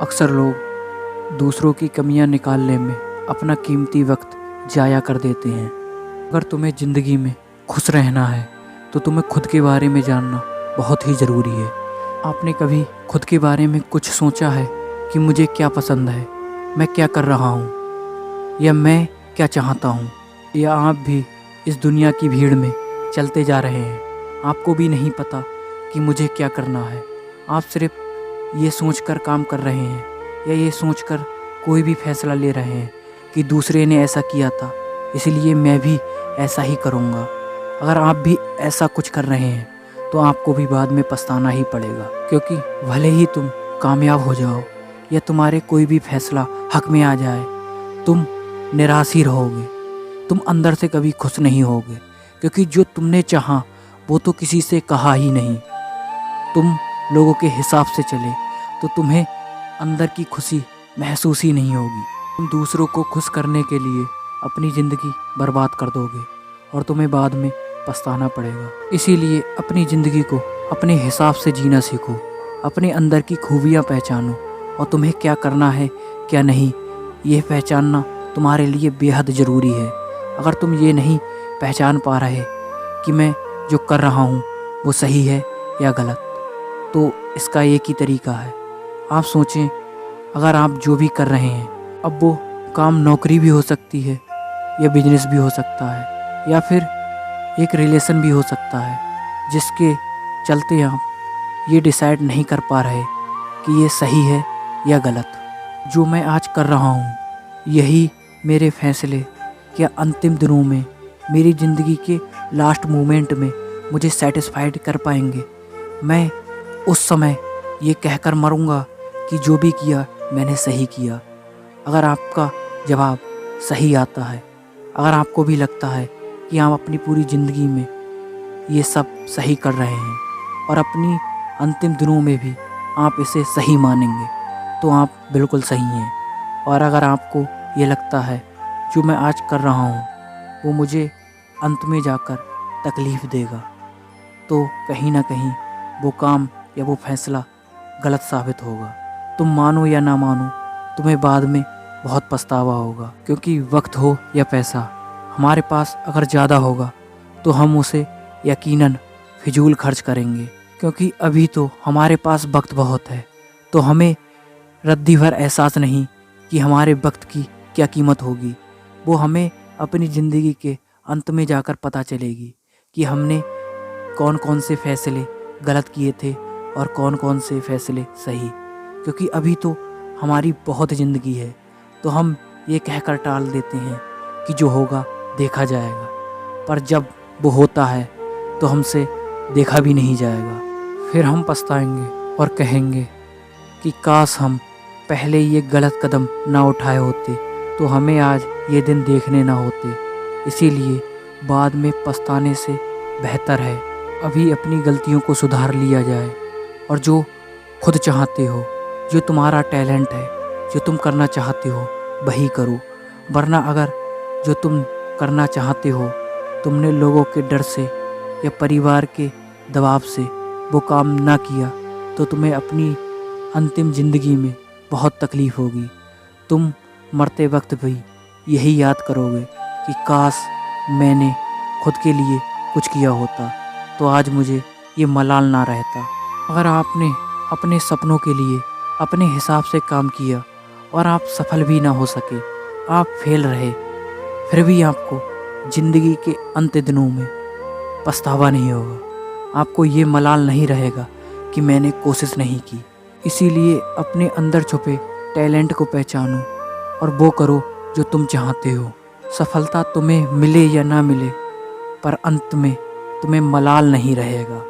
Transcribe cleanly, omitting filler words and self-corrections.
अक्सर लोग दूसरों की कमियां निकालने में अपना कीमती वक्त ज़ाया कर देते हैं। अगर तुम्हें ज़िंदगी में खुश रहना है तो तुम्हें खुद के बारे में जानना बहुत ही ज़रूरी है। आपने कभी खुद के बारे में कुछ सोचा है कि मुझे क्या पसंद है, मैं क्या कर रहा हूँ, या मैं क्या चाहता हूँ? या आप भी इस दुनिया की भीड़ में चलते जा रहे हैं, आपको भी नहीं पता कि मुझे क्या करना है। आप सिर्फ ये सोचकर काम कर रहे हैं या ये सोचकर कोई भी फैसला ले रहे हैं कि दूसरे ने ऐसा किया था इसलिए मैं भी ऐसा ही करूँगा। अगर आप भी ऐसा कुछ कर रहे हैं तो आपको भी बाद में पछताना ही पड़ेगा, क्योंकि भले ही तुम कामयाब हो जाओ या तुम्हारे कोई भी फैसला हक में आ जाए, तुम निराश ही रहोगे। तुम अंदर से कभी खुश नहीं होगे, क्योंकि जो तुमने चाहा वो तो किसी से कहा ही नहीं। तुम लोगों के हिसाब से चले तो तुम्हें अंदर की खुशी महसूस ही नहीं होगी। तुम दूसरों को खुश करने के लिए अपनी ज़िंदगी बर्बाद कर दोगे और तुम्हें बाद में पछताना पड़ेगा। इसीलिए अपनी ज़िंदगी को अपने हिसाब से जीना सीखो, अपने अंदर की खूबियाँ पहचानो और तुम्हें क्या करना है क्या नहीं, ये पहचानना तुम्हारे लिए बेहद ज़रूरी है। अगर तुम ये नहीं पहचान पा रहे कि मैं जो कर रहा हूँ वो सही है या गलत, तो इसका एक ही तरीका है। आप सोचें, अगर आप जो भी कर रहे हैं, अब वो काम नौकरी भी हो सकती है या बिजनेस भी हो सकता है या फिर एक रिलेशन भी हो सकता है, जिसके चलते आप ये डिसाइड नहीं कर पा रहे कि ये सही है या गलत। जो मैं आज कर रहा हूँ यही मेरे फैसले के अंतिम दिनों में, मेरी ज़िंदगी के लास्ट मोमेंट में मुझे सेटिस्फाइड कर पाएंगे। मैं उस समय ये कहकर मरूंगा कि जो भी किया मैंने सही किया। अगर आपका जवाब सही आता है, अगर आपको भी लगता है कि आप अपनी पूरी ज़िंदगी में ये सब सही कर रहे हैं और अपनी अंतिम दिनों में भी आप इसे सही मानेंगे, तो आप बिल्कुल सही हैं। और अगर आपको ये लगता है जो मैं आज कर रहा हूँ वो मुझे अंत में जाकर तकलीफ़ देगा, तो कहीं ना कहीं वो काम या वो फैसला गलत साबित होगा। तुम मानो या ना मानो, तुम्हें बाद में बहुत पछतावा होगा, क्योंकि वक्त हो या पैसा, हमारे पास अगर ज़्यादा होगा तो हम उसे यकीनन फिजूल खर्च करेंगे, क्योंकि अभी तो हमारे पास वक्त बहुत है। तो हमें रद्दी भर एहसास नहीं कि हमारे वक्त की क्या कीमत होगी। वो हमें अपनी ज़िंदगी के अंत में जाकर पता चलेगी कि हमने कौन कौन से फैसले गलत किए थे और कौन कौन से फैसले सही। क्योंकि अभी तो हमारी बहुत ज़िंदगी है, तो हम ये कहकर टाल देते हैं कि जो होगा देखा जाएगा, पर जब वो होता है तो हमसे देखा भी नहीं जाएगा। फिर हम पछताएंगे और कहेंगे कि काश हम पहले ये गलत कदम ना उठाए होते तो हमें आज ये दिन देखने ना होते। इसीलिए बाद में पछताने से बेहतर है अभी अपनी गलतियों को सुधार लिया जाए और जो खुद चाहते हो, जो तुम्हारा टैलेंट है, जो तुम करना चाहते हो वही करो। वरना अगर जो तुम करना चाहते हो तुमने लोगों के डर से या परिवार के दबाव से वो काम ना किया तो तुम्हें अपनी अंतिम ज़िंदगी में बहुत तकलीफ़ होगी। तुम मरते वक्त भी यही याद करोगे कि काश मैंने खुद के लिए कुछ किया होता तो आज मुझे ये मलाल ना रहता। अगर आपने अपने सपनों के लिए अपने हिसाब से काम किया और आप सफल भी ना हो सके, आप फेल रहे, फिर भी आपको ज़िंदगी के अंत दिनों में पछतावा नहीं होगा। आपको ये मलाल नहीं रहेगा कि मैंने कोशिश नहीं की। इसीलिए अपने अंदर छुपे टैलेंट को पहचानो और वो करो जो तुम चाहते हो। सफलता तुम्हें मिले या ना मिले, पर अंत में तुम्हें मलाल नहीं रहेगा।